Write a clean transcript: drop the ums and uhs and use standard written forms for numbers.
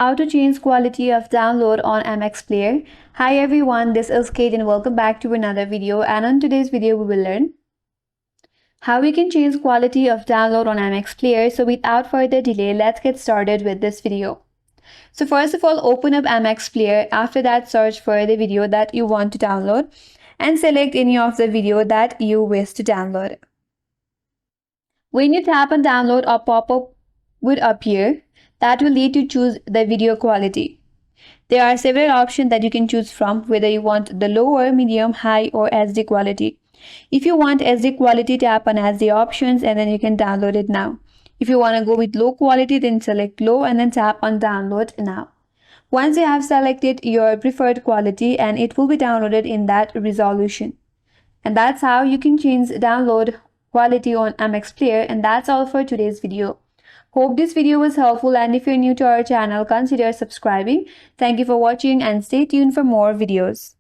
How to change quality of download on MX Player. Hi everyone, this is Kate and welcome back to another video, and on today's video we will learn how we can change quality of download on MX Player. So without further delay, let's get started with this video. So first of all, open up MX Player. After that, search for the video that you want to download and select any of the video that you wish to download. When you tap on download, a pop-up would appear that will lead to choose the video quality. There are several options that you can choose from, whether you want the lower, medium, high or SD quality. If you want SD quality, tap on SD options and then you can download it now. If you want to go with low quality, then select low and then tap on download now. Once you have selected your preferred quality, and it will be downloaded in that resolution. And that's how you can change download quality on MX Player. And that's all for today's video. Hope this video was helpful, and if you're new to our channel, consider subscribing. Thank you for watching and stay tuned for more videos.